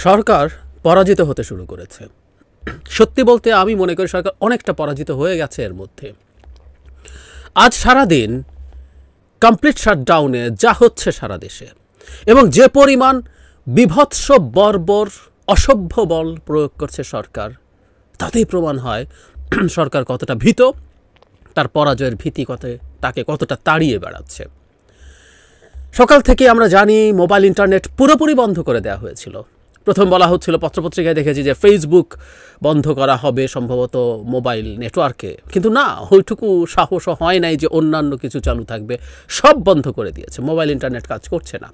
সরকার পরাজিত হতে শুরু করেছে। সত্যি বলতে আমি মনে করি সরকার অনেকটা পরাজিত হয়ে গেছে এর মধ্যে। আজ সারাদিন কমপ্লিট শাটডাউনে যা হচ্ছে সারা দেশে এবং যে পরিমাণ বিভৎস বর্বর অসভ্য বল প্রয়োগ করছে সরকার, তাতেই প্রমাণ হয় সরকার কতটা ভীত, তার পরাজয়ের ভীতি তাকে কতটা তাড়িয়ে বেড়াচ্ছে। সকাল থেকে আমরা জানি মোবাইল ইন্টারনেট পুরোপুরি বন্ধ করে দেওয়া হয়েছিল। প্রথম বলা হচ্ছিল, পত্রপত্রিকায় দেখেছি যে ফেসবুক বন্ধ করা হবে সম্ভবত মোবাইল নেটওয়ার্কে, কিন্তু না, ওইটুকু সাহসও হয় নাই যে অন্যান্য কিছু চালু থাকবে। সব বন্ধ করে দিয়েছে, মোবাইল ইন্টারনেট কাজ করছে না।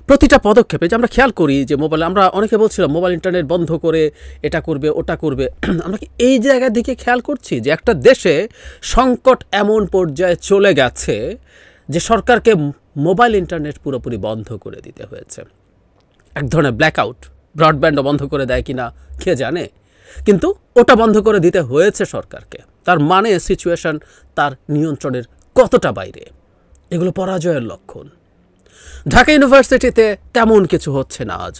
প্রতিটা পদক্ষেপে যে আমরা খেয়াল করি যে মোবাইল, আমরা অনেকে বলছিলাম মোবাইল ইন্টারনেট বন্ধ করে এটা করবে ওটা করবে, আমরা কি এই জায়গার দিকে খেয়াল করছি যে একটা দেশে সংকট এমন পর্যায়ে চলে গেছে যে সরকারকে মোবাইল ইন্টারনেট পুরোপুরি বন্ধ করে দিতে হয়েছে। এক ধরনের ব্ল্যাকআউট, ব্রডব্যান্ডও বন্ধ করে দেয় কিনা কে জানে, কিন্তু ওটা বন্ধ করে দিতে হয়েছে সরকারকে। তার মানে সিচুয়েশন তার নিয়ন্ত্রণের কতটা বাইরে, এগুলো পরাজয়ের লক্ষণ। ঢাকা ইউনিভার্সিটিতে তেমন কিছু হচ্ছে না আজ,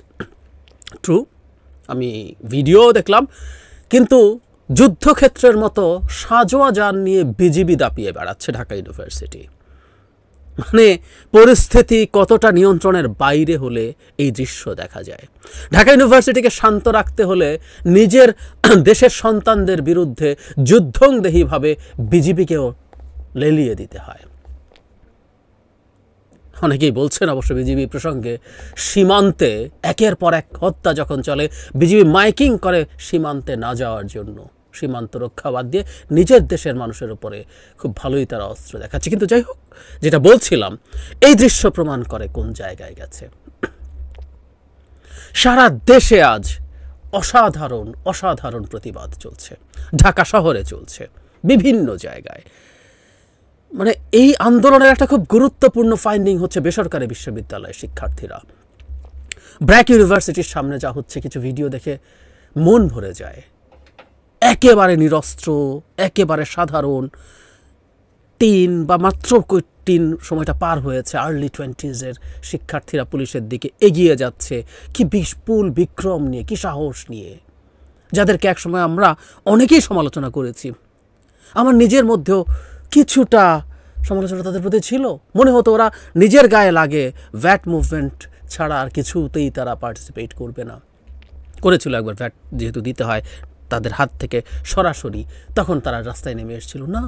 ট্রু, আমি ভিডিও দেখলাম, কিন্তু যুদ্ধক্ষেত্রের মতো সাজোয়া যান নিয়ে বিজিবি দাপিয়ে বেড়াচ্ছে ঢাকা ইউনিভার্সিটি। মানে পরিস্থিতি কতটা নিয়ন্ত্রণের বাইরে হলে এই দৃশ্য দেখা যায়। ঢাকা ইউনিভার্সিটিকে শান্ত রাখতে হলে নিজের দেশের সন্তানদের বিরুদ্ধে যুদ্ধংদেহীভাবে বিজিবিকেও লেলিয়ে দিতে হয়। অনেকেই বলছেন অবশ্য বিজিবি প্রসঙ্গে, সীমান্তে একের পর এক হত্যা যখন চলে, বিজিবি মাইকিং করে সীমান্তে না যাওয়ার জন্য, সীমান্ত রক্ষা বাদ দিয়ে নিজের দেশের মানুষের উপরে খুব ভালোই তারা অস্ত্র দেখাচ্ছে। কিন্তু যাই হোক, যেটা বলছিলাম, এই দৃশ্য প্রমাণ করে কোন জায়গায় গেছে। সারা দেশে আজ অসাধারণ অসাধারণ প্রতিবাদ চলছে, ঢাকা শহরে চলছে, বিভিন্ন জায়গায়। মানে এই আন্দোলনের একটা খুব গুরুত্বপূর্ণ ফাইন্ডিং হচ্ছে বেসরকারি বিশ্ববিদ্যালয়ের শিক্ষার্থীরা। ব্র্যাক ইউনিভার্সিটির সামনে যা হচ্ছে, কিছু ভিডিও দেখে মন ভরে যায়। একেবারে নিরস্ত্র, একেবারে সাধারণ টিন বা মাত্র টিন সময়টা পার হয়েছে, আর্লি 20s শিক্ষার্থীরা পুলিশের দিকে এগিয়ে যাচ্ছে, কি বিপুল বিক্রম নিয়ে, কি সাহস নিয়ে, যাদেরকে একসময় আমরা অনেকেই সমালোচনা করেছি। আমার নিজের মধ্যেও কিছুটা সমালোচনা তাদের প্রতি ছিল। মনে হতো ওরা নিজের গায়ে লাগে ভ্যাট মুভমেন্ট ছাড়া আর কিছুতেই তারা পার্টিসিপেট করবে না। করেছিল একবার, ভ্যাট যেহেতু দিতে হয় তাদের হাত থেকে সরাসরি, তখন তারা রাস্তায় নেমে এসেছিল। না,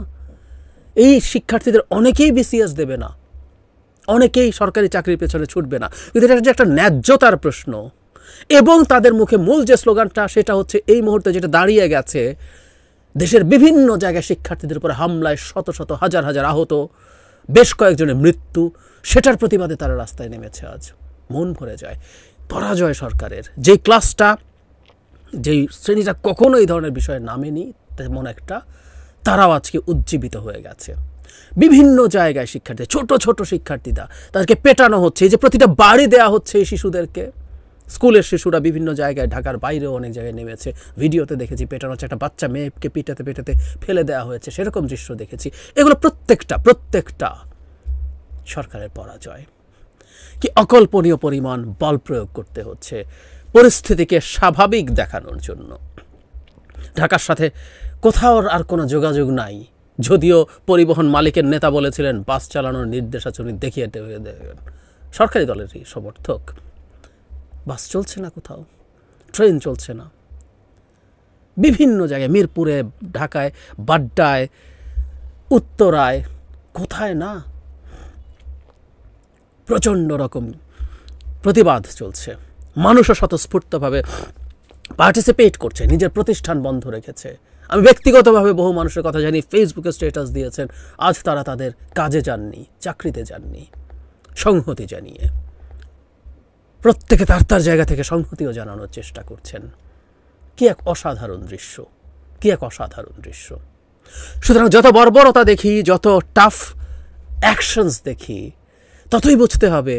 এই শিক্ষার্থীদের অনেকেই বিসিএস দেবে না, অনেকেই সরকারি চাকরির পেছনে ছুটবে না, কিন্তু এটা যে একটা ন্যায্যতার প্রশ্ন। এবং তাদের মুখে মূল যে স্লোগানটা, সেটা হচ্ছে এই মুহূর্তে যেটা দাঁড়িয়ে গেছে, দেশের বিভিন্ন জায়গায় শিক্ষার্থীদের উপরে হামলায় শত শত হাজার হাজার আহত, বেশ কয়েকজনের মৃত্যু, সেটার প্রতিবাদে তারা রাস্তায় নেমেছে। আজ মন ভরে যায়। পরাজয় সরকারের। যেই ক্লাসটা, যেই শ্রেণীটা কখনো এই ধরনের বিষয়ে নামেনি, তেমন একটা, তারাও আজকে উজ্জীবিত হয়ে গেছে। বিভিন্ন জায়গায় শিক্ষার্থী, ছোট ছোট শিক্ষার্থীরা, তাদেরকে পেটানো হচ্ছে। এই যে প্রতিটা বাড়ি দেওয়া হচ্ছে এই শিশুদেরকে, স্কুলের শিশুরা বিভিন্ন জায়গায়, ঢাকার বাইরেও অনেক জায়গায় নেমেছে। ভিডিওতে দেখেছি পেটানো হচ্ছে, একটা বাচ্চা মেয়েকে পিটাতে পেটাতে ফেলে দেওয়া হয়েছে, সেরকম দৃশ্য দেখেছি। এগুলো প্রত্যেকটা সরকারের পরাজয়। কি অকল্পনীয় পরিমাণ বল প্রয়োগ করতে হচ্ছে পরিস্থিতিকে স্বাভাবিক দেখানোর জন্য। ঢাকার সাথে কোথাও আর কোনো যোগাযোগ নাই, যদিও পরিবহন মালিকের নেতা বলেছিলেন বাস চালানোর নির্দেশাচরণ দেখিয়ে দেবেন। সরকারি দলেরই সমর্থক। বাস চলছে না, কোথাও ট্রেন চলছে না। বিভিন্ন জায়গায়, মিরপুরে, ঢাকায়, বাড্ডায়, উত্তরায়, কোথায় না প্রচণ্ড রকম প্রতিবাদ চলছে। মানুষও স্বতঃস্ফূর্তভাবে পার্টিসিপেট করছে, নিজের প্রতিষ্ঠান বন্ধ রেখেছে। আমি ব্যক্তিগতভাবে বহু মানুষের কথা জানি, ফেসবুকে স্ট্যাটাস দিয়েছেন আজ তারা তাদের কাজে যাননি, চাকরিতে যাননি, সংহতি জানিয়ে। প্রত্যেকে তার জায়গা থেকে সংহতিও জানানোর চেষ্টা করছেন। কি এক অসাধারণ দৃশ্য, কি এক অসাধারণ দৃশ্য। সুতরাং যত বর্বরতা দেখি, যত টাফ অ্যাকশনস দেখি, ততই বুঝতে হবে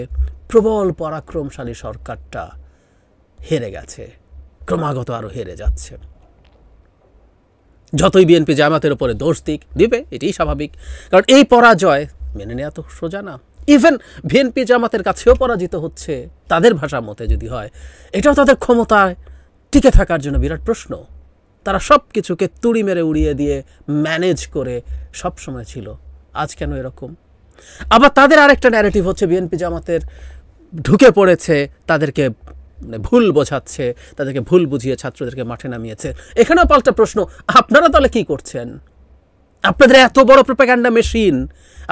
প্রবল পরাক্রমশালী সরকারটা হেরে গেছে, ক্রমাগত আরো হেরে যাচ্ছে। যতই বিএনপি জামাতের উপরে দোষ দিবে, এটাই স্বাভাবিক, কারণ এই পরাজয় মেনে নেওয়া তো সোজা না। ইভেন বিএনপি জামাতের কাছেও পরাজিত হচ্ছে, তাদের ভাষা মতে যদি হয়, এটাও তাদের ক্ষমতায় টিকে থাকার জন্য বিরাট প্রশ্ন। তারা সব কিছুকে তুড়ি মেরে উড়িয়ে দিয়ে ম্যানেজ করে সব সময় ছিল। আজ কেন এরকম? আবার তাদের আরেকটা ন্যারেটিভ হচ্ছে বিএনপি জামাতের ঢুকে পড়েছে, তাদেরকে ভুল বোঝাচ্ছে, তাদেরকে ভুল বুঝিয়ে ছাত্রদেরকে মাঠে নামিয়েছে। এখানেও পাল্টা প্রশ্ন, আপনারা তাহলে কি করছেন? আপনাদের এত বড় প্রোপাগান্ডা মেশিন,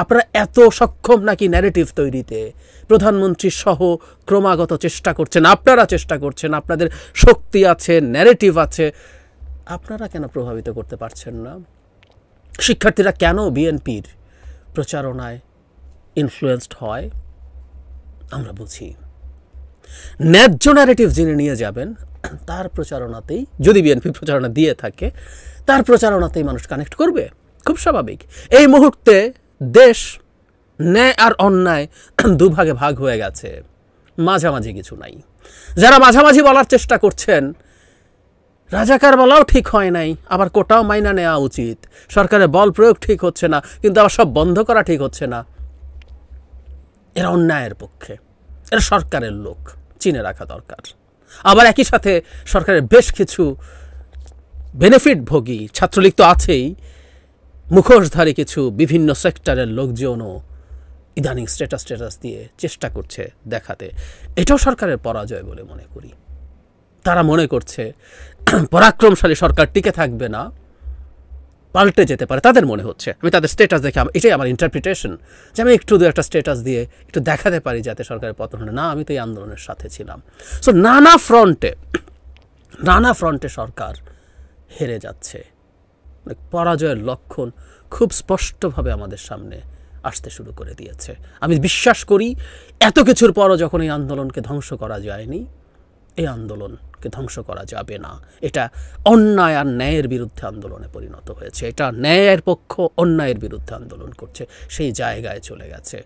আপনারা এত সক্ষম নাকি ন্যারেটিভ তৈরিতে? প্রধানমন্ত্রী সহ ক্রমাগত চেষ্টা করছেন, আপনারা চেষ্টা করছেন, আপনাদের শক্তি আছে, ন্যারেটিভ আছে, আপনারা কেন প্রভাবিত করতে পারছেন না? শিক্ষার্থীরা কেন বিএনপির প্রচারণায় ইনফ্লুয়েন্সড হয়? আমরা বুঝি। ন্যায্য ন্যারেটিভ যিনি নিয়ে যাবেন, তার প্রচারণাতেই, যদি বিএনপি প্রচারণা দিয়ে থাকে, তার প্রচারণাতেই মানুষ কানেক্ট করবে, খুব স্বাভাবিক। এই মুহূর্তে দেশ ন্যায় আর অন্যায় দুভাগে ভাগ হয়ে গেছে, মাঝামাঝি কিছু নাই। যারা মাঝামাঝি বলার চেষ্টা করছেন, রাজাকার বলাও ঠিক হয় নাই, আবার কোটাও মাইনা নেওয়া উচিত, সরকারের বল প্রয়োগ ঠিক হচ্ছে না, কিন্তু আবার সব বন্ধ করা ঠিক হচ্ছে না, এরা অন্যায়ের পক্ষে, এরা সরকারের লোক, চিনে রাখা দরকার। আবার একই সাথে সরকারের বেশ কিছু বেনিফিট ভোগী, ছাত্রলীগ তো আছেই, মুখোশধারী কিছু বিভিন্ন সেক্টরের লোকজনও ইদানিং স্ট্যাটাস দিয়ে চেষ্টা করছে দেখাতে। এটাও সরকারের পরাজয় বলে মনে করি। তারা মনে করছে পরাক্রমশালী সরকার টিকে থাকবে না, পাল্টে যেতে পারে, তাদের মনে হচ্ছে। আমি তাদের স্ট্যাটাস দেখে, এটাই আমার ইন্টারপ্রিটেশন, যে আমি একটু একটা স্ট্যাটাস দিয়ে একটু দেখাতে পারি যাতে সরকারের পতন হয় না, আমি তো এই আন্দোলনের সাথে ছিলাম। সো নানা ফ্রন্টে সরকার হেরে যাচ্ছে, পরাজয়ের লক্ষণ খুব স্পষ্টভাবে আমাদের সামনে আসতে শুরু করে দিয়েছে। আমি বিশ্বাস করি এত কিছুর পরও যখন এই আন্দোলনকে ধ্বংস করা যায়নি, এই আন্দোলনকে ধ্বংস করা যাবে না। এটা অন্যায় আর ন্যায়ের বিরুদ্ধে আন্দোলনে পরিণত হয়েছে, এটা ন্যায়ের পক্ষ অন্যায়ের বিরুদ্ধে আন্দোলন করছে, সেই জায়গায় চলে গেছে।